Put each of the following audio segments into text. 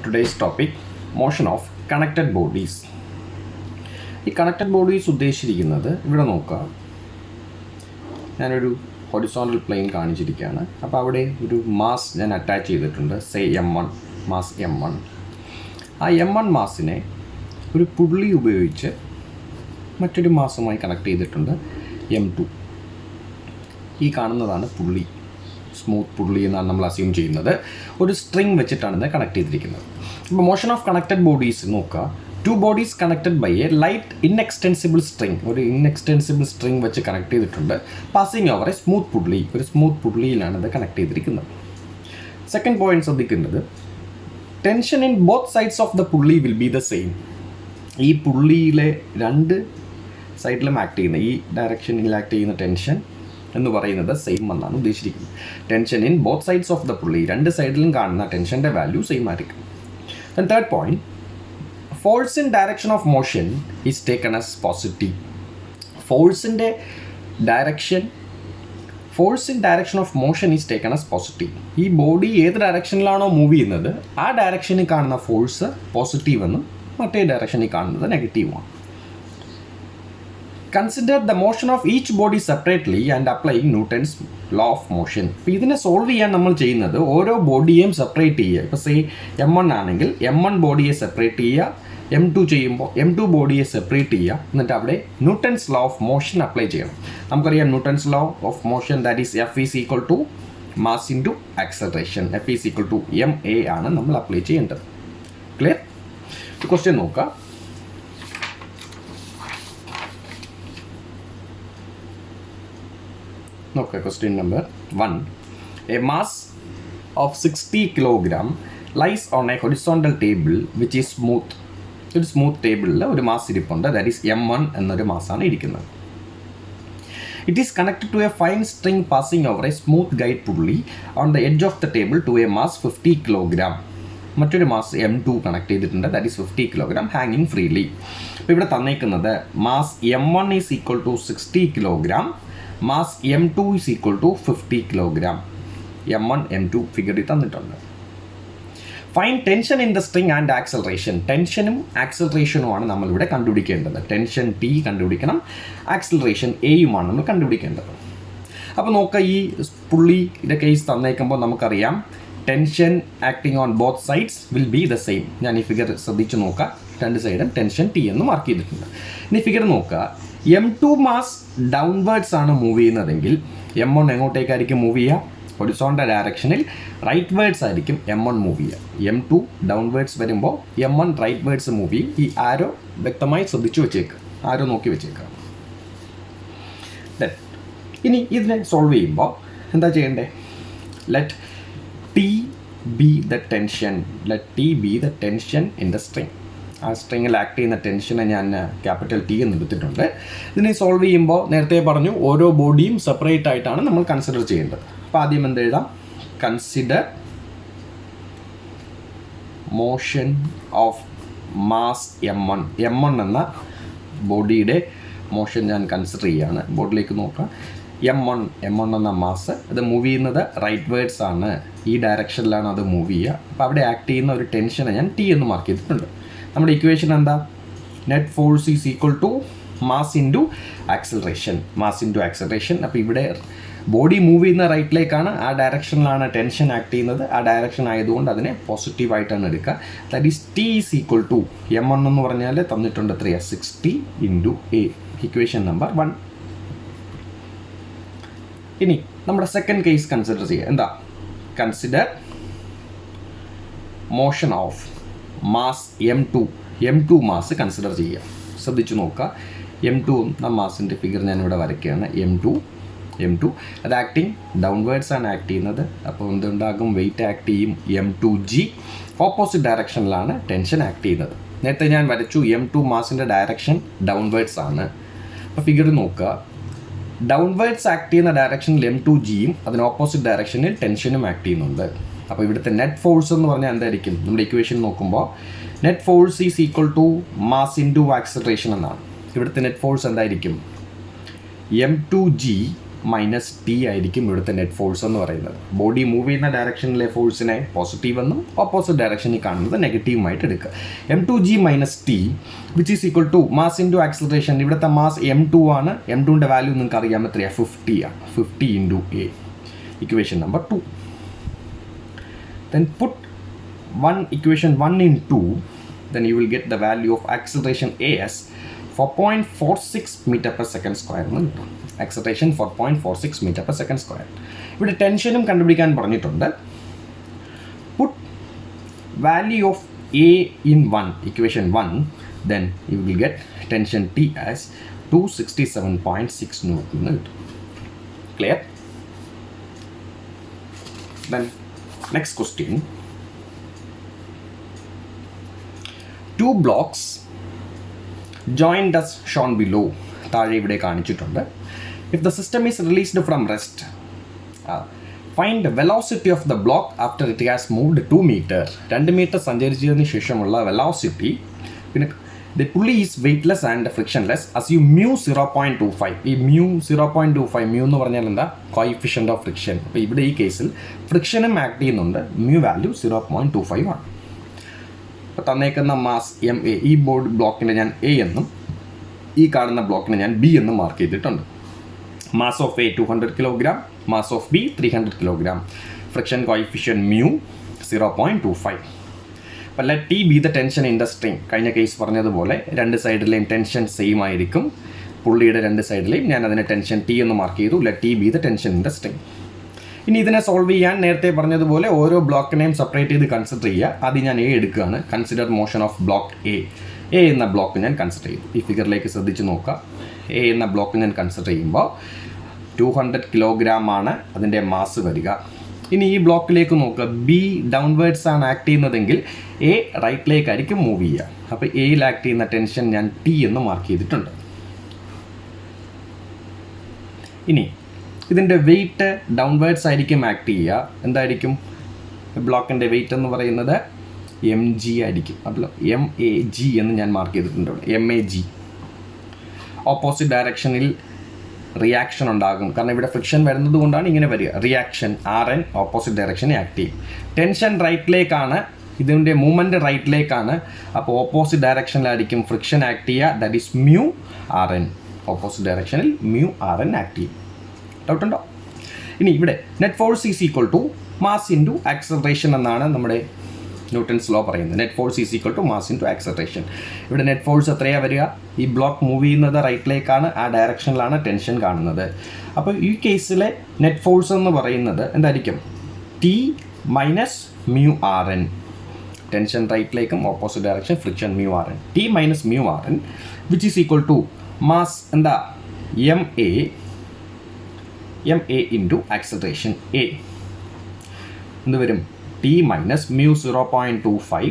today's topic, motion of connected bodies. ഈ connected bodies ഉദ്ദേശിച്ചിരിക്കുന്നത് ഇവിടെ നോക്കുക, ഞാനൊരു ഹൊറിസോണ്ടൽ പ്ലെയിൻ കാണിച്ചിരിക്കുകയാണ്. അപ്പോൾ അവിടെ ഒരു മാസ് ഞാൻ അറ്റാച്ച് ചെയ്തിട്ടുണ്ട്, സേ M1, മാസ് M1. ആ M1 മാസിനെ ഒരു പുള്ളി ഉപയോഗിച്ച് മറ്റൊരു മാസുമായി കണക്ട് ചെയ്തിട്ടുണ്ട്, M2. ഈ കാണുന്നതാണ് പുള്ളി, സ്മൂത്ത് പുള്ളി എന്നാണ് നമ്മൾ അസ്യൂം ചെയ്യുന്നത്. ഒരു സ്ട്രിങ് വെച്ചിട്ടാണ് ഇത് കണക്ട് ചെയ്തിരിക്കുന്നത്. അപ്പോൾ മോഷൻ ഓഫ് കണക്റ്റഡ് ബോഡീസ് നോക്കുക, two bodies connected by a light inextensible string, ഒരു ഇൻഎക്സ്റ്റെൻസിബിൾ സ്ട്രിങ് വെച്ച് കണക്ട് ചെയ്തിട്ടുണ്ട്. Passing over a smooth pulley, ഒരു സ്മൂത്ത് പുള്ളിയിലാണ് ഇത് കണക്ട് ചെയ്തിരിക്കുന്നത്. സെക്കൻഡ് പോയിന്റ് ശ്രദ്ധിക്കുന്നത്, tension in both sides of the pulley will be the same. ഈ പുള്ളിയിലെ രണ്ട് സൈഡിലും ആക്ട് ചെയ്യുന്ന, ഈ ഡയറക്ഷനിൽ ആക്ട് ചെയ്യുന്ന ടെൻഷൻ എന്ന് പറയുന്നത് സെയിം എന്നാണ് ഉദ്ദേശിച്ചിരിക്കുന്നത്. Tension in both sides of the pulley, രണ്ട് സൈഡിലും കാണുന്ന ടെൻഷൻ്റെ വാല്യൂ സെയിം ആയിരിക്കും. And third point, force in direction of motion is taken as positive. ഫോഴ്സിൻ്റെ direction of motion is taken as positive. ഈ ബോഡി ഏത് ഡയറക്ഷനിലാണോ മൂവ് ചെയ്യുന്നത് ആ ഡയറക്ഷനിൽ കാണുന്ന ഫോഴ്സ് പോസിറ്റീവ് എന്നും മറ്റേ ഡയറക്ഷനിൽ കാണുന്നത് നെഗറ്റീവുമാണ്. Consider the motion of each body separately and applying Newton's law of motion. അപ്പോൾ ഇതിനെ സോൾവ് ചെയ്യാൻ നമ്മൾ ചെയ്യുന്നത് ഓരോ ബോഡിയെയും സെപ്പറേറ്റ് ചെയ്യുക. ഇപ്പോൾ സേ M1 ആണെങ്കിൽ M1 ബോഡിയെ സെപ്പറേറ്റ് ചെയ്യുക, M2 ചെയ്യുമ്പോൾ M2 ബോഡിയെ സെപ്പറേറ്റ് ചെയ്യുക, എന്നിട്ട് അവിടെ Newton's law of motion apply ചെയ്യണം. നമുക്കറിയാം Newton's law of motion, that is F is equal to mass into acceleration. F is equal to ma ആണ് നമ്മൾ അപ്ലൈ ചെയ്യേണ്ടത്. ക്ലിയർ? ക്വസ്റ്റ്യൻ നോക്കുക. Okay, question number 1. A mass of 60 kg lies on a horizontal table which is smooth. ഒരു smooth ടേബിളിൽ ഒരു mass ഇരിപ്പുണ്ട്, that is M1 എന്നൊരു മാസാണ് ഇരിക്കുന്നത്. It is connected to a fine string passing over a smooth guide pulley on the edge of the table to a mass 50 kg. മറ്റൊരു mass M2 connect ചെയ്തിട്ടുണ്ട്, that is 50 kg ഹാങ്ങിങ് freely. അപ്പോൾ ഇവിടെ തന്നേക്കുന്നത് mass M1 is equal to 60 kg, mass M2 is equal to 50 kg. M1 M2 ഫിഗറിൽ തന്നിട്ടുണ്ട്. Fine tension in the string and acceleration. ടെൻഷനും ആക്സലറേഷനുമാണ് നമ്മളിവിടെ കണ്ടുപിടിക്കേണ്ടത്. ടെൻഷൻ T കണ്ടുപിടിക്കണം, ആക്സലറേഷൻ എയുമാണ് നമ്മൾ കണ്ടുപിടിക്കേണ്ടത്. അപ്പോൾ നോക്കുക, ഈ പുള്ളിയുടെ കേസ് തന്നേക്കുമ്പോൾ നമുക്കറിയാം tension acting on both sides will be the same. ഞാൻ ഈ ഫിഗർ ശ്രദ്ധിച്ച് നോക്കുക, രണ്ട് സൈഡും ടെൻഷൻ T എന്ന് മാർക്ക് ചെയ്തിട്ടുണ്ട്. ഇനി ഫിഗർ നോക്കുക, M2 മാസ് ഡൗൺവേർഡ്സ് ആണ് മൂവ് ചെയ്യുന്നതെങ്കിൽ M1 എങ്ങോട്ടേക്കായിരിക്കും മൂവ് ചെയ്യുക? ഹൊറിസോണ്ടൽ ഡയറക്ഷനിൽ റൈറ്റ് വേർഡ്സ് ആയിരിക്കും M1 മൂവ് ചെയ്യുക. M2 ഡൗൺവേർഡ്സ് വരുമ്പോൾ M1 റൈറ്റ് വേർഡ്സ് മൂവ് ചെയ്യും. ഈ ആരോ വ്യക്തമായി ശ്രദ്ധിച്ചു വെച്ചേക്കുക, ആരോ നോക്കി വെച്ചേക്കുക. ഇനി ഇതിനെ സോൾവ് ചെയ്യുമ്പോൾ എന്താ ചെയ്യേണ്ടത്? Let T be the tension in the string. ആ സ്ട്രിങ്ങിൽ ആക്ട് ചെയ്യുന്ന ടെൻഷനെ ഞാൻ ക്യാപിറ്റൽ T എന്ന് എടുത്തിട്ടുണ്ട്. ഇതിനെ സോൾവ് ചെയ്യുമ്പോൾ നേരത്തെ പറഞ്ഞു ഓരോ ബോഡിയും സെപ്പറേറ്റ് ആയിട്ടാണ് നമ്മൾ കൺസിഡർ ചെയ്യേണ്ടത്. അപ്പോൾ ആദ്യം എന്ത് എഴുതാം? Consider motion of mass M1 എന്ന ബോഡിയുടെ മോഷൻ ഞാൻ കൺസിഡർ ചെയ്യുകയാണ്. ബോർഡിലേക്ക് നോക്കാം. M1 എന്ന മാസ് അത് മൂവ് ചെയ്യുന്നത് റൈറ്റ് വേർഡ്സ് ആണ്, ഈ ഡയറക്ഷനിലാണ് അത് മൂവ് ചെയ്യുക. അപ്പോൾ അവിടെ ആക്ട് ചെയ്യുന്ന ഒരു ടെൻഷനെ ഞാൻ T എന്ന് മാർക്ക് ചെയ്തിട്ടുണ്ട്. നമ്മുടെ ഇക്വേഷൻ എന്താ? Net force is equal to mass into acceleration. അപ്പോൾ ഇവിടെ ബോഡി മൂവ് ചെയ്യുന്ന റൈറ്റിലേക്കാണ്, ആ ഡയറക്ഷനിലാണ് ടെൻഷൻ ആക്ട് ചെയ്യുന്നത്. ആ ഡയറക്ഷൻ ആയതുകൊണ്ട് അതിനെ പോസിറ്റീവായിട്ടാണ് എടുക്കുക. That is T is equal to M1 എന്ന് പറഞ്ഞാൽ തന്നിട്ടുണ്ട് 60 ഇൻറ്റു A, ഇക്വേഷൻ നമ്പർ 1. ഇനി നമ്മുടെ സെക്കൻഡ് കേസ് കൺസിഡർ ചെയ്യുക. എന്താ? Consider motion of mass M2 mass consider ചെയ്യുക. ശ്രദ്ധിച്ചു നോക്കുക, M2 എന്ന മാസിൻ്റെ ഫിഗർ ഞാനിവിടെ വരയ്ക്കുകയാണ്. M2 അത് ആക്ടിങ് ഡൗൺവേർഡ്സ് ആണ് ആക്ട് ചെയ്യുന്നത്. അപ്പോൾ എന്തുണ്ടാകും? വെയിറ്റ് ആക്ട് ചെയ്യും. M2G ഓപ്പോസിറ്റ് ഡയറക്ഷനിലാണ് ടെൻഷൻ ആക്ട് ചെയ്യുന്നത്. നേരത്തെ ഞാൻ വരച്ചു M2 മാസിൻ്റെ ഡയറക്ഷൻ ഡൗൺവേർഡ്സ് ആണ്. അപ്പോൾ ഫിഗർ നോക്കുക, ഡൗൺവേർഡ്സ് ആക്ട് ചെയ്യുന്ന ഡയറക്ഷനിൽ M2Gയും അതിന് ഓപ്പോസിറ്റ് ഡയറക്ഷനിൽ ടെൻഷനും ആക്ട് ചെയ്യുന്നുണ്ട്. അപ്പോൾ ഇവിടുത്തെ നെറ്റ് ഫോഴ്സ് എന്ന് പറഞ്ഞാൽ എന്തായിരിക്കും? നമ്മുടെ ഇക്വേഷൻ നോക്കുമ്പോൾ net force is equal to mass into acceleration എന്നാണ്. ഇവിടുത്തെ നെറ്റ് ഫോഴ്സ് എന്തായിരിക്കും? M2G മൈനസ് ടി ആയിരിക്കും ഇവിടുത്തെ നെറ്റ് ഫോഴ്സ് എന്ന് പറയുന്നത്. ബോഡി മൂവ് ചെയ്യുന്ന ഡയറക്ഷനിലെ ഫോഴ്സിനെ പോസിറ്റീവ് എന്നും ഓപ്പോസിറ്റ് ഡയറക്ഷനിൽ കാണുന്നത് നെഗറ്റീവുമായിട്ട് എടുക്കുക. m2g minus T which is equal to mass into acceleration. ഇവിടുത്തെ മാസ് m2 ആണ്. m2ൻ്റെ വാല്യൂ നിങ്ങൾക്ക് അറിയാൻ എത്രയാണ്? 50 ആണ്. 50 into a, equation number 2. Then put equation 1 in 2, then you will get the value of acceleration as 4.46 meter per second square. Acceleration 4.46 meter per second square. ഇവിടെ ടെൻഷനും കണ്ടുപിടിക്കാൻ പറഞ്ഞിട്ടുണ്ട്. Put value of a in 1, equation 1, then you will get tension T as 267.6 Newton. Clear? Then next question. 2 blocks joined as shown below. താഴെ ഇവിടെ കാണിച്ചിട്ടുണ്ട്. If the system is released from rest, find the velocity of the block after it has moved 2 meter. 2 meter സഞ്ചരിച്ചതിന് ശേഷമുള്ള velocity. പിന്നെ the pulley is weightless and frictionless. Assume mu 0.25. ഈ mu 0.25, mu എന്ന് പറഞ്ഞാൽ എന്താ? Coefficient of friction. അപ്പോൾ ഇവിടെ ഈ കേസിൽ ഫ്രിക്ഷനും ആക്ട് ചെയ്യുന്നുണ്ട്. mu വാല്യൂ 0.25 ആണ്. അപ്പോൾ തന്നേക്കുന്ന മാസ് MA, ഈ ബോർഡ് ബ്ലോക്കിനെ ഞാൻ A എന്നും ഈ കാണുന്ന ബ്ലോക്കിനെ ഞാൻ B എന്നും മാർക്ക് ചെയ്തിട്ടുണ്ട്. Mass of A 200 kilogram, mass of B 300 kilogram. Friction coefficient mu 0.25. അപ്പോൾ let T B the tension in the string. കഴിഞ്ഞ കേസ് പറഞ്ഞതുപോലെ രണ്ട് സൈഡിലെയും ടെൻഷൻ സെയിം ആയിരിക്കും. പുള്ളിയുടെ രണ്ട് സൈഡിലെയും ഞാൻ അതിനെ ടെൻഷൻ T എന്ന് മാർക്ക് ചെയ്തു. Let T B the tension in the string. ഇനി ഇതിനെ സോൾവ് ചെയ്യാൻ നേരത്തെ പറഞ്ഞതുപോലെ ഓരോ ബ്ലോക്കിനെയും സെപ്പറേറ്റ് ചെയ്ത് കൺസിഡർ ചെയ്യുക. ആദ്യം ഞാൻ A എടുക്കുകയാണ്. Consider motion of block A. A എന്ന ബ്ലോക്ക് ഞാൻ കൺസിഡർ ചെയ്തു. ഈ ഫിഗറിലേക്ക് ശ്രദ്ധിച്ച് നോക്കുക. A എന്ന ബ്ലോക്ക് ഞാൻ കൺസിഡർ ചെയ്യുമ്പോൾ 200 കിലോഗ്രാം ആണ് അതിൻ്റെ മാസ് വരിക. ഇനി ഈ ബ്ലോക്കിലേക്ക് നോക്കുക. B ഡൗൺവേർഡ്സ് ആണ് ആക്ട് ചെയ്യുന്നതെങ്കിൽ A റൈറ്റിലേക്കായിരിക്കും മൂവ് ചെയ്യുക. അപ്പോൾ എയിൽ ആക്ട് ചെയ്യുന്ന ടെൻഷൻ ഞാൻ T എന്ന് മാർക്ക് ചെയ്തിട്ടുണ്ട്. ഇനി ഇതിൻ്റെ വെയിറ്റ് ഡൗൺവേർഡ്സ് ആയിരിക്കും ആക്ട് ചെയ്യുക. എന്തായിരിക്കും? ബ്ലോക്കിൻ്റെ വെയിറ്റ് എന്ന് പറയുന്നത് mg ആയിരിക്കും. അപ്പോൾ MAG എന്ന് ഞാൻ മാർക്ക് ചെയ്തിട്ടുണ്ട്. MAG. ഓപ്പോസിറ്റ് ഡയറക്ഷനിൽ റിയാക്ഷൻ ഉണ്ടാകും. കാരണം ഇവിടെ ഫ്രിക്ഷൻ വരുന്നത് കൊണ്ടാണ് ഇങ്ങനെ വരിക. റിയാക്ഷൻ RN ഓപ്പോസിറ്റ് ഡയറക്ഷനിൽ ആക്ട് ചെയ്യും. ടെൻഷൻ റൈറ്റിലേക്കാണ്, ഇതിൻ്റെ മൂവ്മെൻറ്റ് റൈറ്റിലേക്കാണ്. അപ്പോൾ ഓപ്പോസിറ്റ് ഡയറക്ഷനിലായിരിക്കും ഫ്രിക്ഷൻ ആക്ട് ചെയ്യുക. That is mu RN. Opposite ഡയറക്ഷനിൽ mu RN ആക്ട് ചെയ്യും. ഡൗട്ടുണ്ടോ? ഇനി ഇവിടെ net force is equal to mass into acceleration എന്നാണ് നമ്മുടെ ന്യൂട്ടൺസ് ലോ പറയുന്നത്. Net force is equal to mass into acceleration. ഇവിടെ നെറ്റ് ഫോഴ്സ് എത്രയാണ് വരിക? ഈ ബ്ലോക്ക് മൂവ് ചെയ്യുന്നത് റൈറ്റിലേക്കാണ്, ആ ഡയറക്ഷനിലാണ് ടെൻഷൻ കാണുന്നത്. അപ്പോൾ ഈ കേസിലെ നെറ്റ് ഫോഴ്സ് എന്ന് പറയുന്നത് എന്തായിരിക്കും? T minus mu RN. Tension റൈറ്റിലേക്കും opposite direction friction mu RN. T minus mu RN which is equal to mass എന്താ? MA into acceleration A. എന്ത് വരും? T minus mu 0.25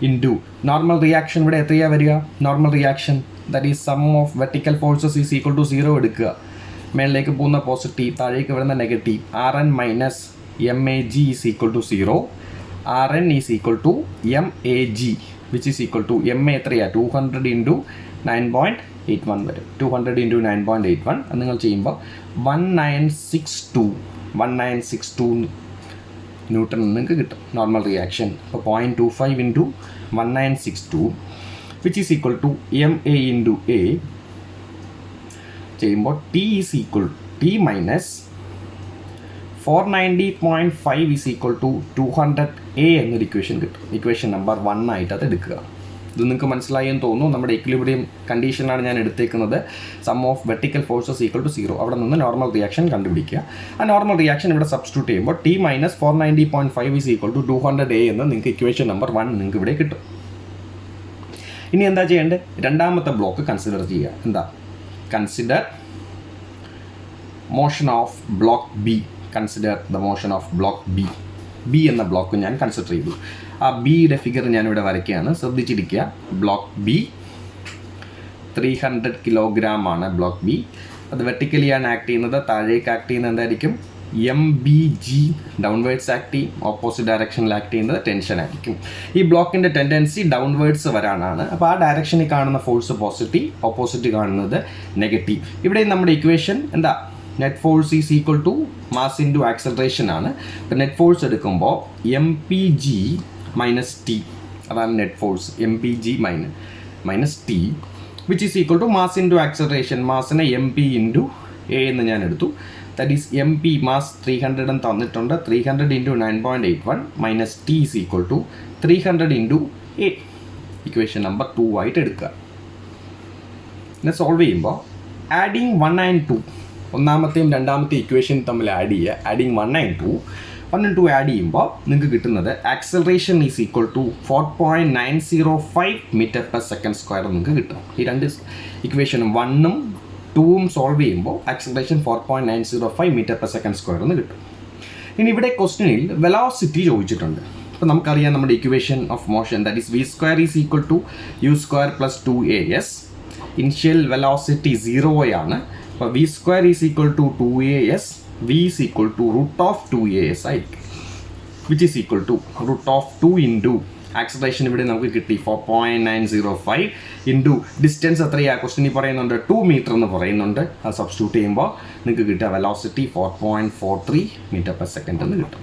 into normal reaction. ഇവിടെ എത്രയാണ് വരിക? Normal reaction that is sum of vertical forces is equal to 0 എടുക്കുക. മേളിലേക്ക് പോകുന്ന positive, താഴേക്ക് വരുന്ന negative. RN minus MAG is equal to 0. RN is equal to MAG which is equal to MA എത്രയാണ്? 200 into 9.81 വരും. 200 ഇൻറ്റു 9.81 അത് നിങ്ങൾ ചെയ്യുമ്പോൾ 1962 ന്യൂട്ടൺ നിങ്ങൾക്ക് കിട്ടും നോർമൽ റിയാക്ഷൻ. അപ്പോൾ 0.25 into 1962 which is equal to MA into A ചെയ്യുമ്പോൾ T is equal T minus 490.5 is equal to 200A എന്നൊരു ഇക്വേഷൻ കിട്ടും. ഇക്വേഷൻ നമ്പർ 1 ആയിട്ട് അത് എടുക്കുക. ഇത് നിങ്ങൾക്ക് മനസ്സിലായി എന്ന് തോന്നുന്നു. നമ്മുടെ ഇക്വിലിബ്രിയം കണ്ടീഷനാണ് ഞാൻ എടുത്തേക്കുന്നത്. Sum of vertical forces equal to 0. അവിടെ നിന്ന് നോർമൽ റിയാക്ഷൻ കണ്ടുപിടിക്കുക. ആ നോർമൽ റിയാക്ഷൻ ഇവിടെ സബ്സ്റ്റിറ്റ്യൂട്ട് ചെയ്യുമ്പോൾ T minus 490.5 is equal to 200A എന്ന് നിങ്ങൾക്ക് ഇക്വേഷൻ നമ്പർ 1 നിങ്ങൾക്ക് ഇവിടെ കിട്ടും. ഇനി എന്താ ചെയ്യേണ്ടത്? രണ്ടാമത്തെ ബ്ലോക്ക് കൺസിഡർ ചെയ്യുക. എന്താ? Consider motion of block B. Consider the motion of block B എന്ന ബ്ലോക്ക് ഞാൻ കൺസിഡർ ചെയ്തു. ആ ബിയുടെ ഫിഗർ ഞാനിവിടെ വരയ്ക്കുകയാണ്. ശ്രദ്ധിച്ചിരിക്കുക. ബ്ലോക്ക് B 300 കിലോഗ്രാം ആണ് ബ്ലോക്ക് B. അത് വെർട്ടിക്കലിയാണ് ആക്ട് ചെയ്യുന്നത്. താഴേക്ക് ആക്ട് ചെയ്യുന്നത് എന്തായിരിക്കും? MBG ഡൗൺവേർഡ്സ് ആക്ട് ചെയ്യും. ഓപ്പോസിറ്റ് ഡയറക്ഷനിൽ ആക്ട് ചെയ്യുന്നത് ടെൻഷൻ ആയിരിക്കും. ഈ ബ്ലോക്കിൻ്റെ ടെൻഡൻസി ഡൗൺവേർഡ്സ് വരാനാണ്. അപ്പോൾ ആ ഡയറക്ഷനിൽ കാണുന്ന ഫോഴ്സ് പോസിറ്റീവ്, ഓപ്പോസിറ്റ് കാണുന്നത് നെഗറ്റീവ്. ഇവിടെ നമ്മുടെ ഇക്വേഷൻ എന്താ? Net force is equal to mass into acceleration ആണ്. ഇപ്പം നെറ്റ് ഫോഴ്സ് എടുക്കുമ്പോൾ M P G minus T, അതാണ് net force, M P G minus T which is equal to mass into acceleration. മാസിനെ M P into A എന്ന് ഞാൻ എടുത്തു. That is M P mass 300 എന്ന് തന്നിട്ടുണ്ട്. 300 into 9.81 minus T is equal to 300 into A. Equation number 2 ആയിട്ട് എടുക്കുക. പിന്നെ solve ചെയ്യുമ്പോൾ ആഡിങ് 1 and 2, ഒന്നാമത്തെയും രണ്ടാമത്തെ ഇക്വേഷൻ തമ്മിൽ ആഡ് ചെയ്യുക. ആഡിങ് 1 and 2 ആഡ് ചെയ്യുമ്പോൾ നിങ്ങൾക്ക് കിട്ടുന്നത് acceleration is equal to 4.905 metre per second square നിങ്ങൾക്ക് കിട്ടും. ഈ രണ്ട് ഇക്വേഷനും 1ഉം 2ഉം സോൾവ് ചെയ്യുമ്പോൾ acceleration 4.905 metre per second square എന്ന് കിട്ടും. ഇനി ഇവിടെ ക്വസ്റ്റ്യനിൽ വെലോസിറ്റി ചോദിച്ചിട്ടുണ്ട്. അപ്പോൾ നമുക്കറിയാം നമ്മുടെ equation of motion that is V square is equal to U square plus 2as. Initial velocity 0 ആണ്. അപ്പോൾ V square is equal to 2as, V is equal to root of 2as ആയിരിക്കും, which is equal to root of 2 into acceleration ഇവിടെ നമുക്ക് കിട്ടി 4.905 into distance എത്രയാണ് ക്വസ്റ്റ്യനിൽ പറയുന്നുണ്ട് 2 metre എന്ന് പറയുന്നുണ്ട്. അത് സബ്സ്റ്റിറ്റ്യൂട്ട് ചെയ്യുമ്പോൾ നിങ്ങൾക്ക് കിട്ടുക വെലോസിറ്റി 4.43 മീറ്റർ പെർ സെക്കൻഡ് എന്ന് കിട്ടും.